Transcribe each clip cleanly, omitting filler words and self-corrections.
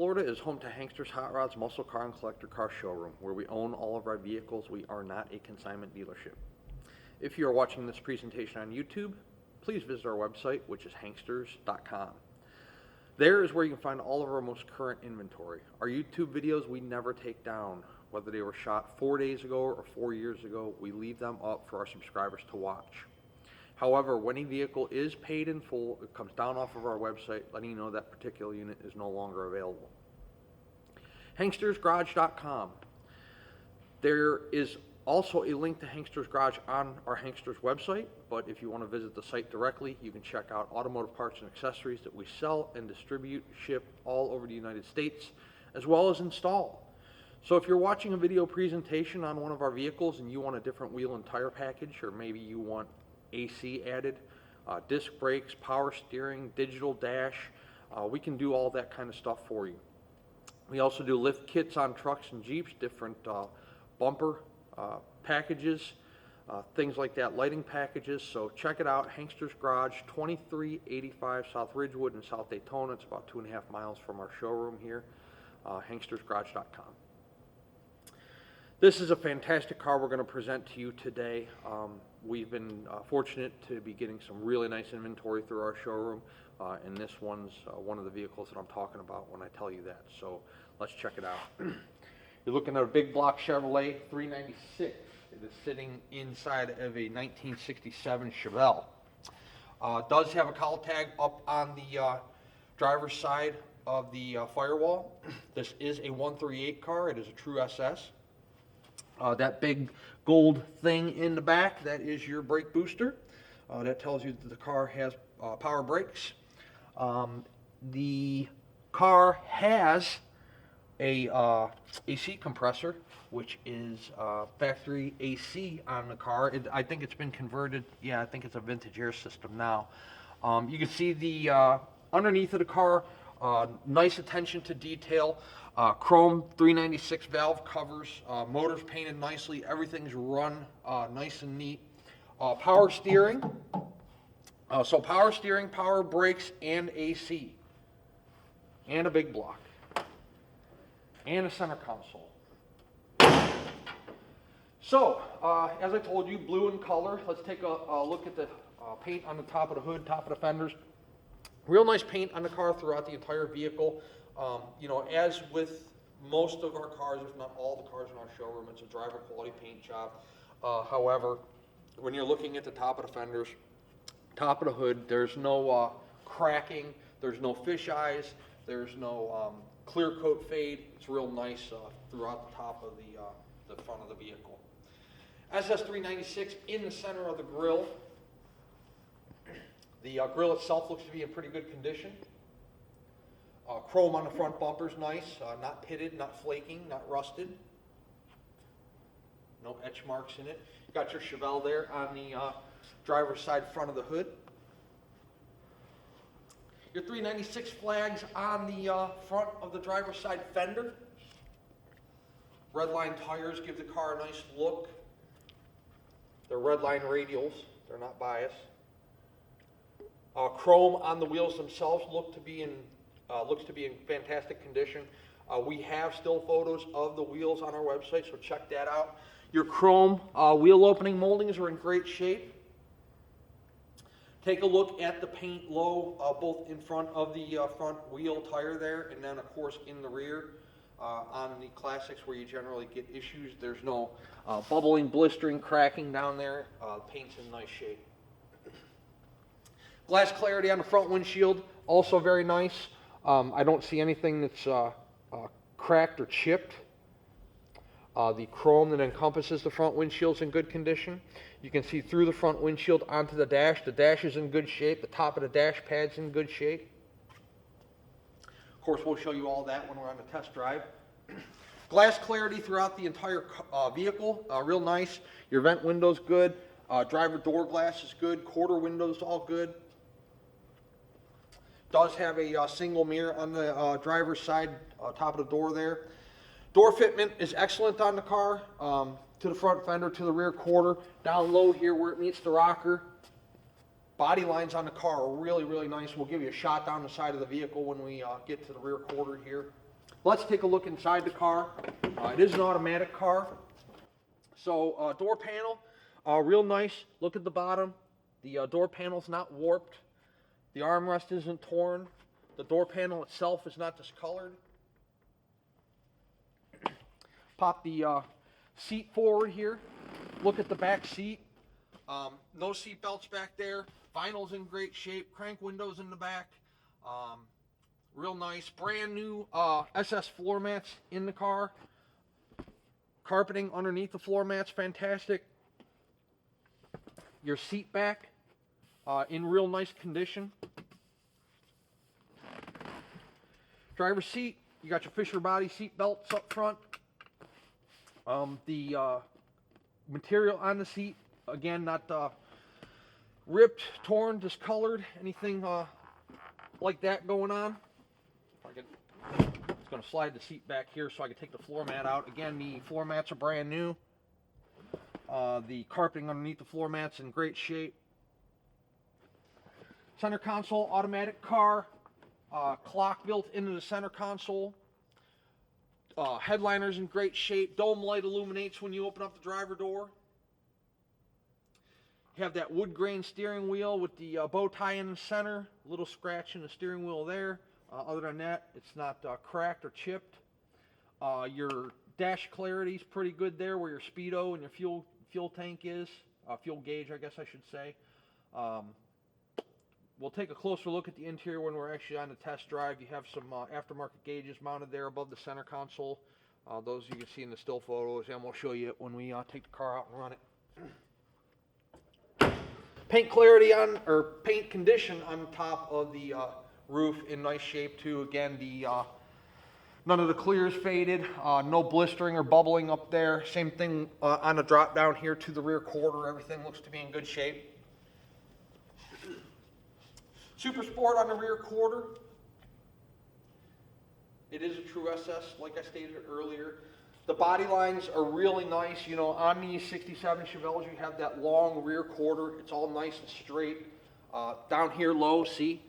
Florida is home to Hankster's Hot Rods Muscle Car and Collector Car Showroom, where we own all of our vehicles. We are not a consignment dealership. If you are watching this presentation on YouTube, please visit our website, which is hanksters.com. There is where you can find all of our most current inventory. Our YouTube videos we never take down. Whether they were shot 4 days ago or 4 years ago, we leave them up for our subscribers to watch. However, when a vehicle is paid in full, it comes down off of our website, letting you know that particular unit is no longer available. Hankstersgarage.com. There is also a link to Hankster's Garage on our Hankster's website, but if you want to visit the site directly, you can check out automotive parts and accessories that we sell and distribute, ship all over the United States, as well as install. So if you're watching a video presentation on one of our vehicles and you want a different wheel and tire package, or maybe you want AC added, disc brakes, power steering, digital dash, we can do all that kind of stuff for you. We also do lift kits on trucks and Jeeps, different bumper packages, things like that, lighting packages. So check it out, Hankster's Garage, 2385 South Ridgewood in South Daytona. It's about 2.5 miles from our showroom here, hankstersgarage.com. This is a fantastic car we're going to present to you today. We've been fortunate to be getting some really nice inventory through our showroom, and this one's one of the vehicles that I'm talking about when I tell you that. So let's check it out. You're looking at a big block Chevrolet 396. It is sitting inside of a 1967 Chevelle. Does have a cowl tag up on the driver's side of the firewall. This is a 138 car. It is a true SS. That big gold thing in the back, that is your brake booster. That tells you that the car has power brakes. The car has a AC compressor, which is factory AC on the car. I think it's been converted. Yeah, I think it's a vintage air system now. You can see the underneath of the car, nice attention to detail. Chrome 396 valve covers, motors painted nicely, everything's run nice and neat. Power steering, so power steering, power brakes, and AC, and a big block, and a center console. So, as I told you, blue in color. Let's take a look at the paint on the top of the hood, top of the fenders. Real nice paint on the car throughout the entire vehicle. You know, as with most of our cars, if not all the cars in our showroom, it's a driver quality paint job. However, when you're looking at the top of the fenders, top of the hood, there's no cracking, there's no fish eyes, there's no clear coat fade. It's real nice throughout the top of the front of the vehicle. SS396 in the center of the grille. The grille itself looks to be in pretty good condition. Chrome on the front bumper's nice, not pitted, not flaking, not rusted. No etch marks in it. Got your Chevelle there on the driver's side front of the hood. Your 396 flags on the front of the driver's side fender. Redline tires give the car a nice look. They're redline radials, they're not biased. Chrome on the wheels themselves looks to be in fantastic condition. We have still photos of the wheels on our website, so check that out. Your chrome wheel opening moldings are in great shape. Take a look at the paint low, both in front of the front wheel tire there, and then of course in the rear. On the classics where you generally get issues, there's no bubbling, blistering, cracking down there. Paint's in nice shape. Glass clarity on the front windshield, also very nice. I don't see anything that's cracked or chipped. The chrome that encompasses the front windshield's in good condition. You can see through the front windshield onto the dash. The dash is in good shape. The top of the dash pad's in good shape. Of course, we'll show you all that when we're on the test drive. Glass clarity throughout the entire vehicle, real nice. Your vent window's good. Driver door glass is good. Quarter windows all good. Does have a single mirror on the driver's side, top of the door there. Door fitment is excellent on the car, to the front fender, to the rear quarter. Down low here where it meets the rocker. Body lines on the car are really, really nice. We'll give you a shot down the side of the vehicle when we get to the rear quarter here. Let's take a look inside the car. It is an automatic car. So door panel, real nice. Look at the bottom. The door panel's not warped. The armrest isn't torn. The door panel itself is not discolored. Pop the seat forward here. Look at the back seat. No seat belts back there. Vinyl's in great shape. Crank windows in the back. Real nice. Brand new SS floor mats in the car. Carpeting underneath the floor mats, fantastic. Your seat back in real nice condition. Driver's seat, you got your Fisher body seat belts up front. The material on the seat, again, not ripped, torn, discolored, anything like that going on. It's going to slide the seat back here so I can take the floor mat out. Again, the floor mats are brand new. The carpeting underneath the floor mats in great shape. Center console, automatic car. Clock built into the center console. Headliner's in great shape. Dome light illuminates when you open up the driver door. You have that wood grain steering wheel with the bow tie in the center. A little scratch in the steering wheel there. Other than that, it's not cracked or chipped. Your dash clarity is pretty good there, where your speedo and your fuel tank is. Fuel gauge, I guess I should say. We'll take a closer look at the interior when we're actually on the test drive. You have some aftermarket gauges mounted there above the center console. Those you can see in the still photos, and we'll show you it when we take the car out and run it. Paint clarity on, or paint condition on top of the roof in nice shape too. Again, none of the clear is faded, no blistering or bubbling up there. Same thing on the drop down here to the rear quarter. Everything looks to be in good shape. Super Sport on the rear quarter. It is a true SS, like I stated earlier. The body lines are really nice. You know, on these 67 Chevelles, you have that long rear quarter. It's all nice and straight. Down here low, see?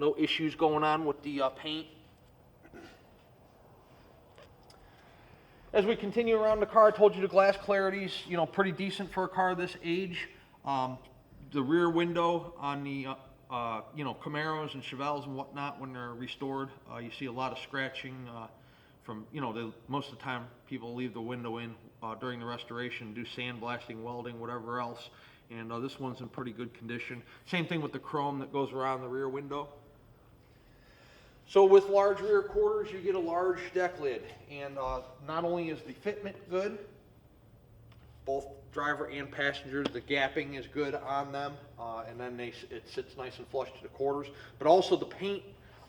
No issues going on with the paint. As we continue around the car, I told you the glass clarity's, you know, pretty decent for a car this age. The rear window on the you know, Camaros and Chevelles and whatnot, when they're restored, you see a lot of scratching from, you know, most of the time people leave the window in during the restoration, do sandblasting, welding, whatever else, and this one's in pretty good condition. Same thing with the chrome that goes around the rear window. So with large rear quarters, you get a large deck lid, and not only is the fitment good, both driver and passengers, the gapping is good on them, and then it sits nice and flush to the quarters, but also the paint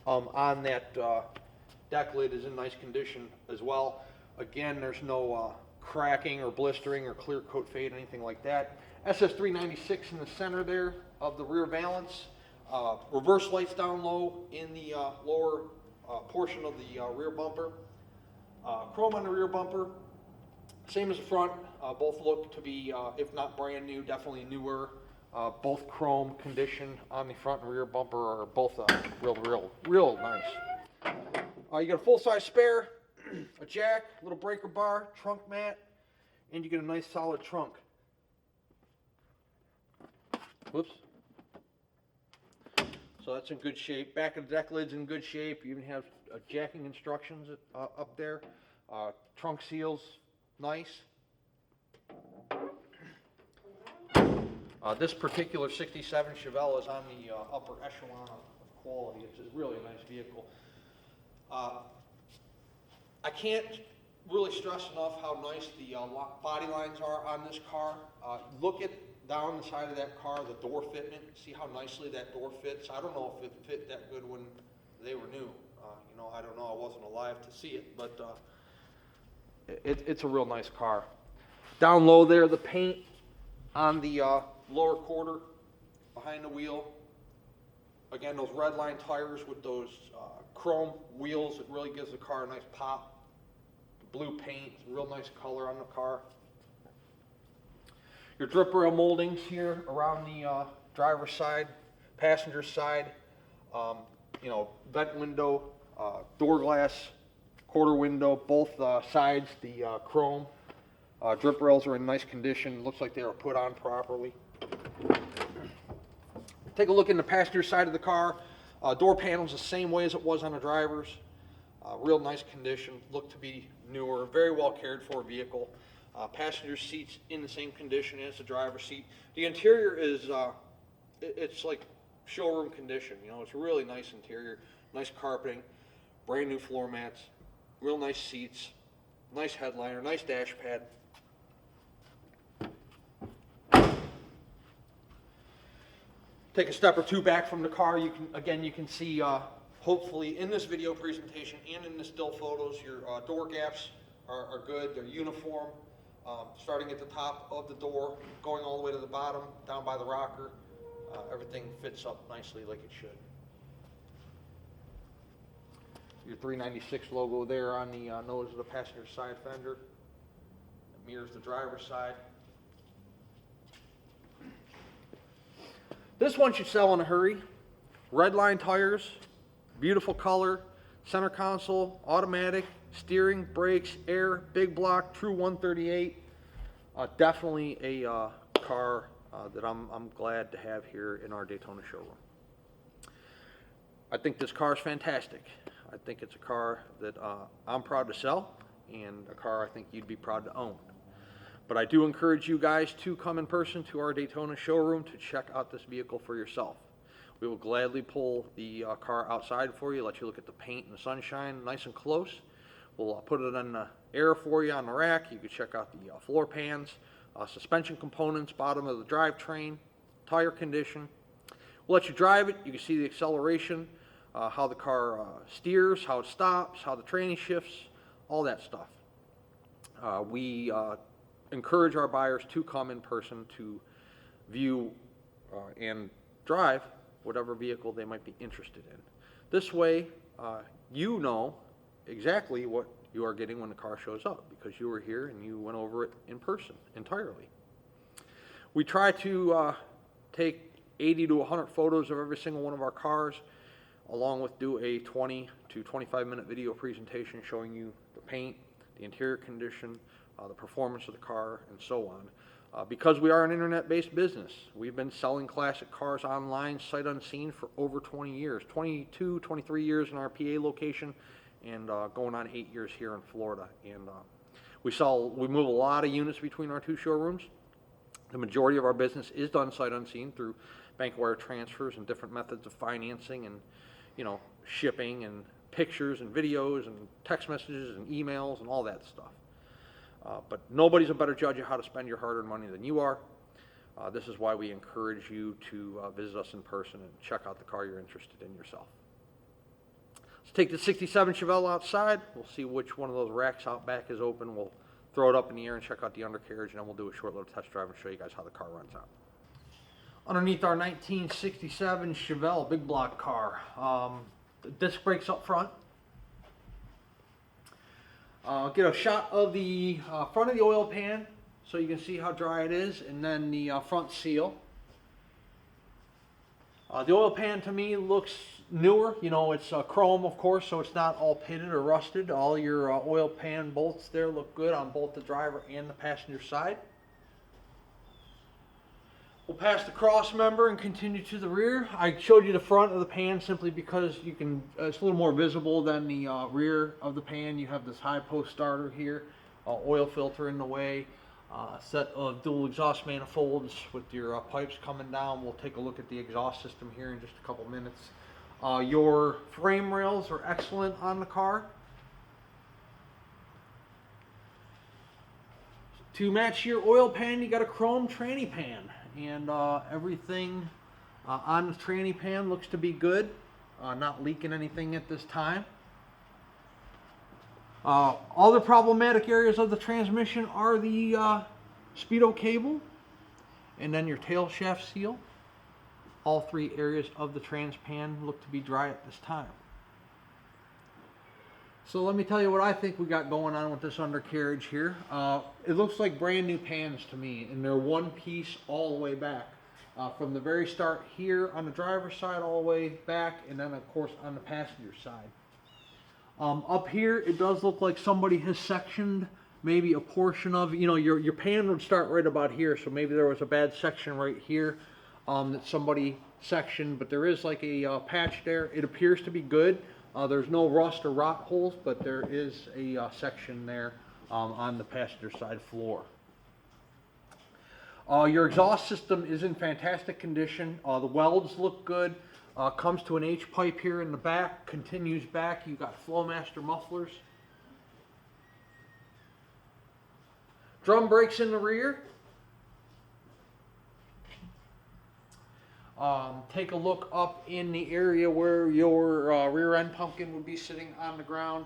on that deck lid is in nice condition as well. Again, there's no cracking or blistering or clear coat fade, anything like that. SS396 in the center there of the rear valance. Reverse lights down low in the lower portion of the rear bumper. Chrome on the rear bumper. Same as the front. Both look to be, if not brand new, definitely newer. Both chrome condition on the front and rear bumper are both real nice. You got a full-size spare, a jack, a little breaker bar, trunk mat, and you get a nice solid trunk. Whoops. So that's in good shape. Back of the deck lid's in good shape. You even have jacking instructions up there. Trunk seals, nice. This particular 67 Chevelle is on the upper echelon of quality. It's a really nice vehicle. I can't really stress enough how nice the body lines are on this car. Look at down the side of that car, the door fitment. See how nicely that door fits. I don't know if it fit that good when they were new. You know, I don't know. I wasn't alive to see it, but it's a real nice car. Down low there, the paint on the lower quarter behind the wheel. Again, those red line tires with those chrome wheels, it really gives the car a nice pop. The blue paint, real nice color on the car. Your drip rail moldings here around the driver's side, passenger side, you know, vent window, door glass quarter window, both sides, the chrome. Drip rails are in nice condition. Looks like they were put on properly. Take a look in the passenger side of the car. Door panels the same way as it was on the driver's. Real nice condition. Look to be newer. Very well cared for vehicle. Passenger seats in the same condition as the driver's seat. The interior is it's like showroom condition. You know, it's a really nice interior. Nice carpeting. Brand new floor mats. Real nice seats. Nice headliner. Nice dash pad. Take a step or two back from the car. You can see hopefully in this video presentation and in the still photos, your door gaps are good. They're uniform, starting at the top of the door, going all the way to the bottom, down by the rocker. Everything fits up nicely like it should. Your 396 logo there on the nose of the passenger side fender. It mirrors the driver's side. This one should sell in a hurry. Red line tires, beautiful color, center console, automatic, steering, brakes, air, big block, true 138. Definitely a car that I'm glad to have here in our Daytona showroom. I think this car is fantastic. I think it's a car that I'm proud to sell, and a car I think you'd be proud to own. But I do encourage you guys to come in person to our Daytona showroom to check out this vehicle for yourself. We will gladly pull the car outside for you, let you look at the paint and the sunshine nice and close. We'll put it in the air for you on the rack. You can check out the floor pans, suspension components, bottom of the drivetrain, tire condition. We'll let you drive it. You can see the acceleration, how the car steers, how it stops, how the tranny shifts, all that stuff. We encourage our buyers to come in person to view and drive whatever vehicle they might be interested in. This way, you know exactly what you are getting when the car shows up, because you were here and you went over it in person entirely. We try to take 80 to 100 photos of every single one of our cars, along with do a 20 to 25 minute video presentation showing you the paint, the interior condition, the performance of the car, and so on. Because we are an internet-based business, we've been selling classic cars online, sight unseen, for over 20 years. 22, 23 years in our PA location, and going on 8 years here in Florida. And we move a lot of units between our two showrooms. The majority of our business is done sight unseen through bank wire transfers and different methods of financing, and shipping, and pictures and videos and text messages and emails and all that stuff. But nobody's a better judge of how to spend your hard-earned money than you are. This is why we encourage you to visit us in person and check out the car you're interested in yourself. Let's take the 67 Chevelle outside. We'll see which one of those racks out back is open. We'll throw it up in the air and check out the undercarriage, and then we'll do a short little test drive and show you guys how the car runs out. Underneath our 1967 Chevelle big block car, the disc brakes up front. Get a shot of the front of the oil pan so you can see how dry it is, and then the front seal. The oil pan to me looks newer. It's chrome, of course, so it's not all pitted or rusted. All your oil pan bolts there look good on both the driver and the passenger side. We'll pass the cross member and continue to the rear. I showed you the front of the pan simply because it's a little more visible than the rear of the pan. You have this high post starter here, oil filter in the way, set of dual exhaust manifolds with your pipes coming down. We'll take a look at the exhaust system here in just a couple minutes. Your frame rails are excellent on the car. To match your oil pan, you got a chrome tranny pan. And everything on the tranny pan looks to be good, not leaking anything at this time. All the problematic areas of the transmission are the speedo cable and then your tail shaft seal. All three areas of the trans pan look to be dry at this time. So let me tell you what I think we got going on with this undercarriage here. It looks like brand new pans to me, and they're one piece all the way back. From the very start here on the driver's side all the way back, and then of course on the passenger side. Up here, it does look like somebody has sectioned maybe a portion of, you know, your pan would start right about here, so maybe there was a bad section right here that somebody sectioned, but there is like a patch there. It appears to be good. There's no rust or rot holes, but there is a section there on the passenger side floor. Your exhaust system is in fantastic condition. The welds look good. Comes to an H pipe here in the back, continues back. You've got Flowmaster mufflers. Drum brakes in the rear. Take a look up in the area where your rear end pumpkin would be sitting on the ground.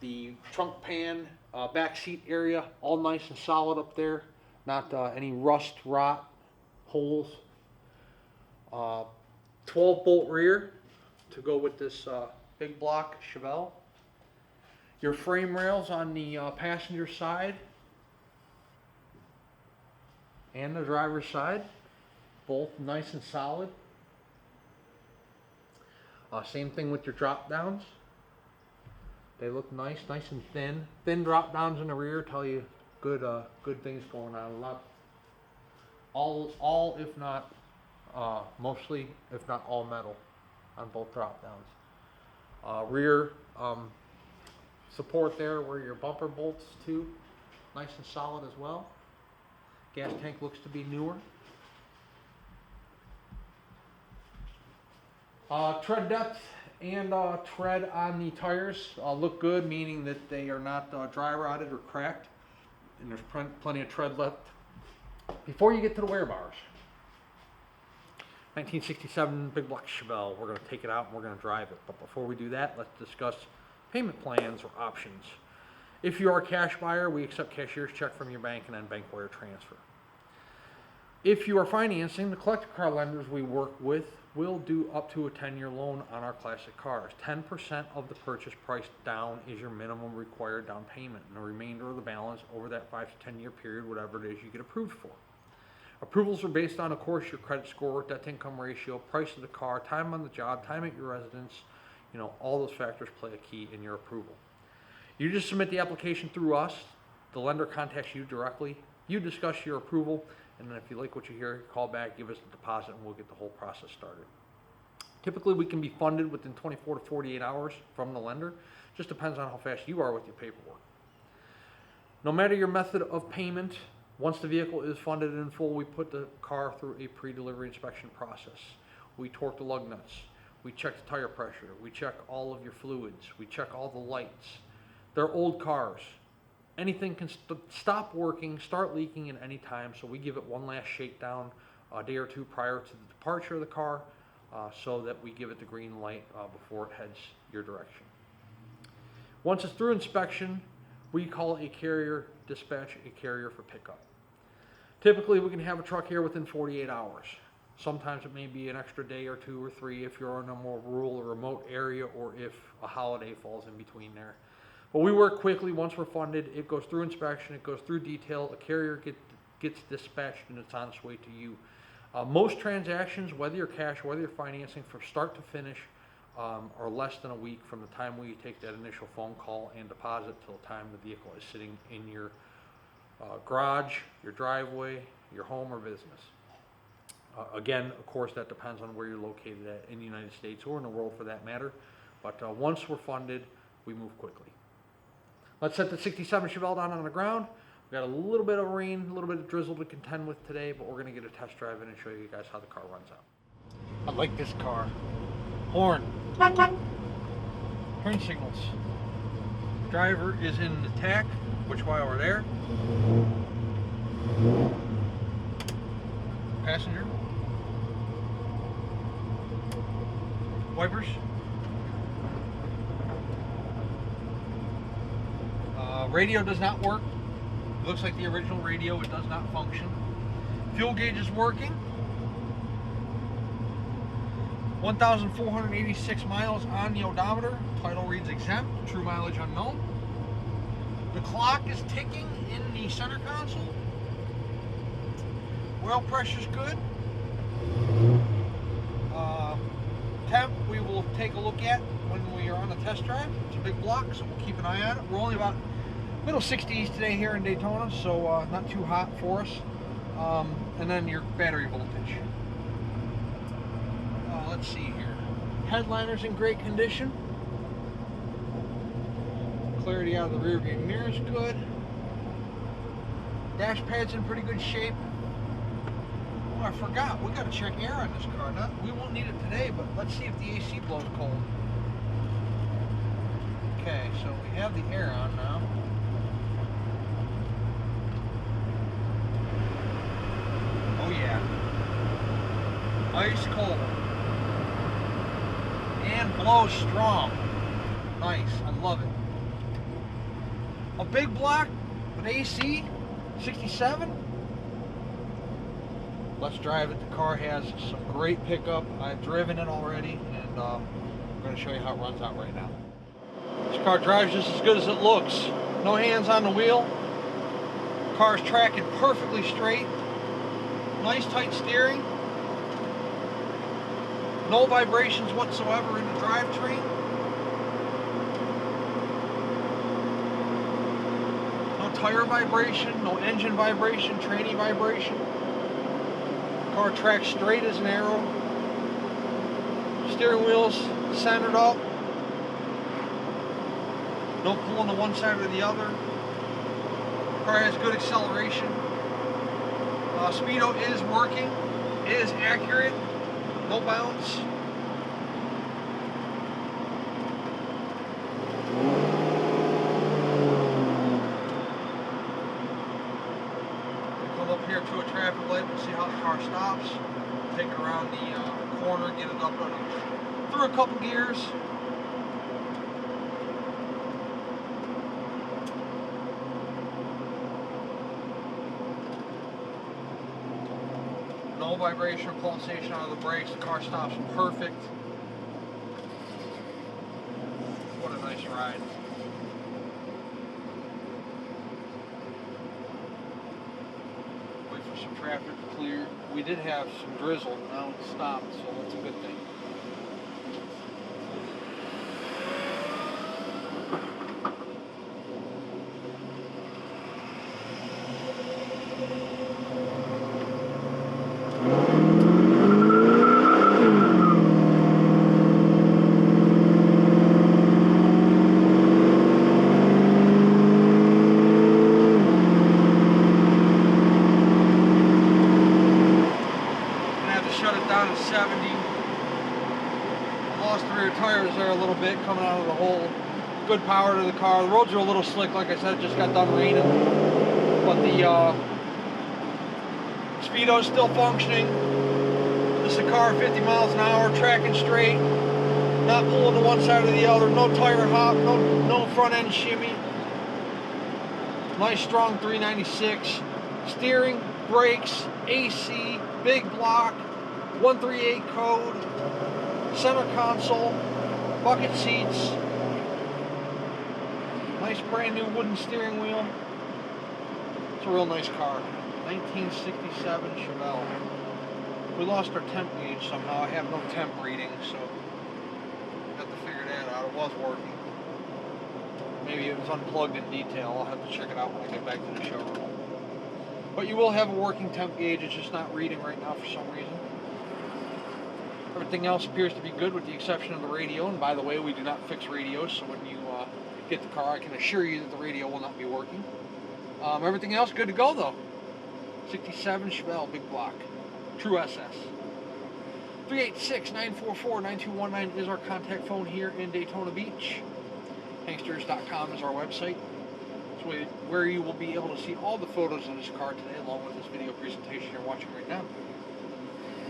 The trunk pan, back seat area, all nice and solid up there. Not any rust, rot, holes. 12-bolt rear to go with this big block Chevelle. Your frame rails on the passenger side and the driver's side, both nice and solid. Same thing with your drop downs. They look nice and thin. Thin drop downs in the rear tell you good things going on. A lot, all if not mostly, if not all metal on both drop downs. Rear support there where your bumper bolts too, nice and solid as well. Gas tank looks to be newer. Tread depth and tread on the tires look good, meaning that they are not dry rotted or cracked, and there's plenty of tread left. Before you get to the wear bars, 1967 big block Chevelle, we're going to take it out and we're going to drive it. But before we do that, let's discuss payment plans or options. If you are a cash buyer, we accept cashier's check from your bank and then bank wire transfer. If you are financing, the collector car lenders we work with will do up to a 10-year loan on our classic cars. 10% of the purchase price down is your minimum required down payment, and the remainder of the balance over that 5 to 10 year period, whatever it is you get approved for. Approvals are based on, of course, your credit score, debt to income ratio, price of the car, time on the job, time at your residence. You know, all those factors play a key in your approval. You just submit the application through us. The lender contacts you directly. You discuss your approval, and then if you like what you hear, call back, give us the deposit, and we'll get the whole process started. Typically, we can be funded within 24 to 48 hours from the lender. Just depends on how fast you are with your paperwork. No matter your method of payment, once the vehicle is funded in full, we put the car through a pre-delivery inspection process. We torque the lug nuts. We check the tire pressure. We check all of your fluids. We check all the lights. They're old cars. Anything can stop working, start leaking at any time, so we give it one last shakedown a day or two prior to the departure of the car so that we give it the green light before it heads your direction. Once it's through inspection, we call a carrier, dispatch a carrier for pickup. Typically, we can have a truck here within 48 hours. Sometimes it may be an extra day or 2 or 3 if you're in a more rural or remote area, or if a holiday falls in between there. But we work quickly. Once we're funded, it goes through inspection, it goes through detail, a carrier gets dispatched, and it's on its way to you. Most transactions, whether you're cash, whether you're financing, from start to finish, are less than a week from the time we take that initial phone call and deposit till the time the vehicle is sitting in your garage, your driveway, your home or business. Again, of course, that depends on where you're located at in the United States or in the world for that matter. But once we're funded, we move quickly. Let's set the 67 Chevelle down on the ground. We've got a little bit of rain, a little bit of drizzle to contend with today, but we're going to get a test drive in and show you guys how the car runs out. I like this car. Horn. Turn signals. Driver is in the tack, which while we're there. Passenger. Wipers. Radio does not work. It looks like the original radio. It does not function. Fuel gauge is working. 1,486 miles on the odometer. Title reads exempt. True mileage unknown. The clock is ticking in the center console. Oil pressure's good. temp we will take a look at when we are on the test drive. It's a big block, so we'll keep an eye on it. We're only about middle 60s today here in Daytona, so not too hot for us. And then your battery voltage. Let's see here. Headliner's in great condition. Clarity out of the rear view mirror is good. Dash pad's in pretty good shape. Oh, I forgot. We got to check air on this car. We won't need it today, but let's see if the AC blows cold. Okay, so we have the air on now. Oh yeah. Ice cold. And blows strong. Nice. I love it. A big block with AC, 67. Let's drive it. The car has some great pickup. I've driven it already, and I'm going to show you how it runs out right now. This car drives just as good as it looks. No hands on the wheel. The car's tracking perfectly straight. Nice tight steering. No vibrations whatsoever in the drivetrain. No tire vibration, no engine vibration, tranny vibration. Car tracks straight as an arrow. Steering wheel's centered up. No pulling to one side or the other. Car has good acceleration. Speedo is working. It is accurate. No bounce. Come up here to a traffic light and see how the car stops. Take it around the corner, get it up through a couple gears. No vibration or pulsation out of the brakes. The car stops perfect. What a nice ride. Wait for some traffic to clear. We did have some drizzle, now it's stopped, so that's a good thing. Shut it down to 70. I lost the rear tires there a little bit coming out of the hole. Good power to the car. The roads are a little slick, like I said, it just got done raining. But the speedo's still functioning. This is a car 50 miles an hour, tracking straight, not pulling to one side or the other, no tire hop, no front end shimmy. Nice strong 396. Steering, brakes, AC, big block. 138 code, center console, bucket seats, nice brand new wooden steering wheel. It's a real nice car. 1967 Chevelle. We lost our temp gauge somehow. I have no temp reading, so got to figure that out. It was working. Maybe it was unplugged in detail. I'll have to check it out when I get back to the showroom. But you will have a working temp gauge. It's just not reading right now for some reason. Everything else appears to be good with the exception of the radio, and by the way, we do not fix radios, so when you get the car, I can assure you that the radio will not be working. Everything else good to go though. 67 Chevelle, big block, true SS. 386-944-9219 is our contact phone here in Daytona Beach. Hanksters.com is our website. It's where you will be able to see all the photos of this car today, along with this video presentation you're watching right now.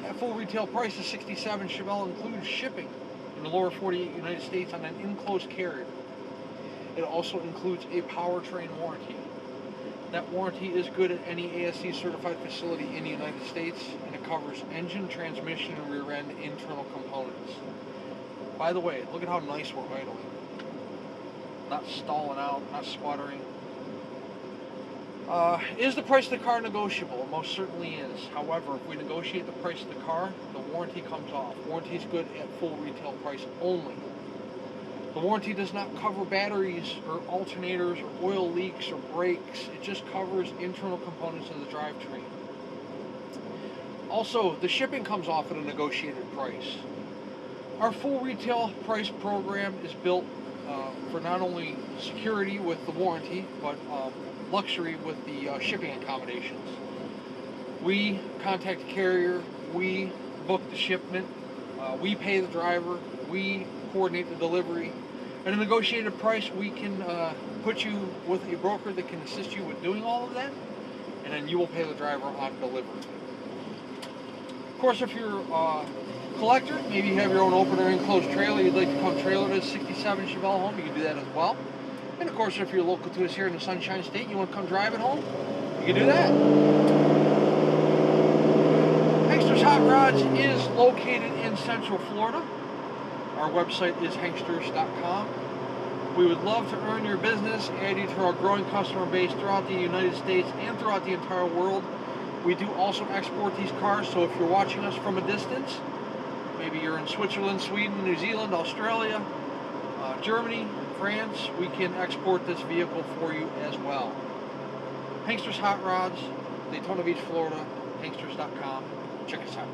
At full retail price, the 67 Chevelle includes shipping in the lower 48 United States on an enclosed carrier. It also includes a powertrain warranty. That warranty is good at any ASC certified facility in the United States, and it covers engine, transmission, and rear end internal components. By the way, look at how nice we're idling. Not stalling out, not sputtering. Is the price of the car negotiable? It most certainly is. However, if we negotiate the price of the car, the warranty comes off. Warranty is good at full retail price only. The warranty does not cover batteries or alternators or oil leaks or brakes. It just covers internal components of the drivetrain. Also, the shipping comes off at a negotiated price. Our full retail price program is built for not only security with the warranty, but luxury with the shipping accommodations. We contact the carrier, we book the shipment, we pay the driver, we coordinate the delivery. At a negotiated price, we can put you with a broker that can assist you with doing all of that, and then you will pay the driver on delivery. Of course, if you're a collector, maybe you have your own open or enclosed trailer, you'd like to come trailer to 67 Chevelle home, you can do that as well. And of course, if you're local to us here in the Sunshine State and you want to come drive it home, you can do that. Hanksters Hot Rods is located in Central Florida. Our website is hanksters.com. We would love to earn your business, add you to our growing customer base throughout the United States and throughout the entire world. We do also export these cars, so if you're watching us from a distance, maybe you're in Switzerland, Sweden, New Zealand, Australia, Germany, France, we can export this vehicle for you as well. Hanksters Hot Rods, Daytona Beach, Florida, hanksters.com. Check us out.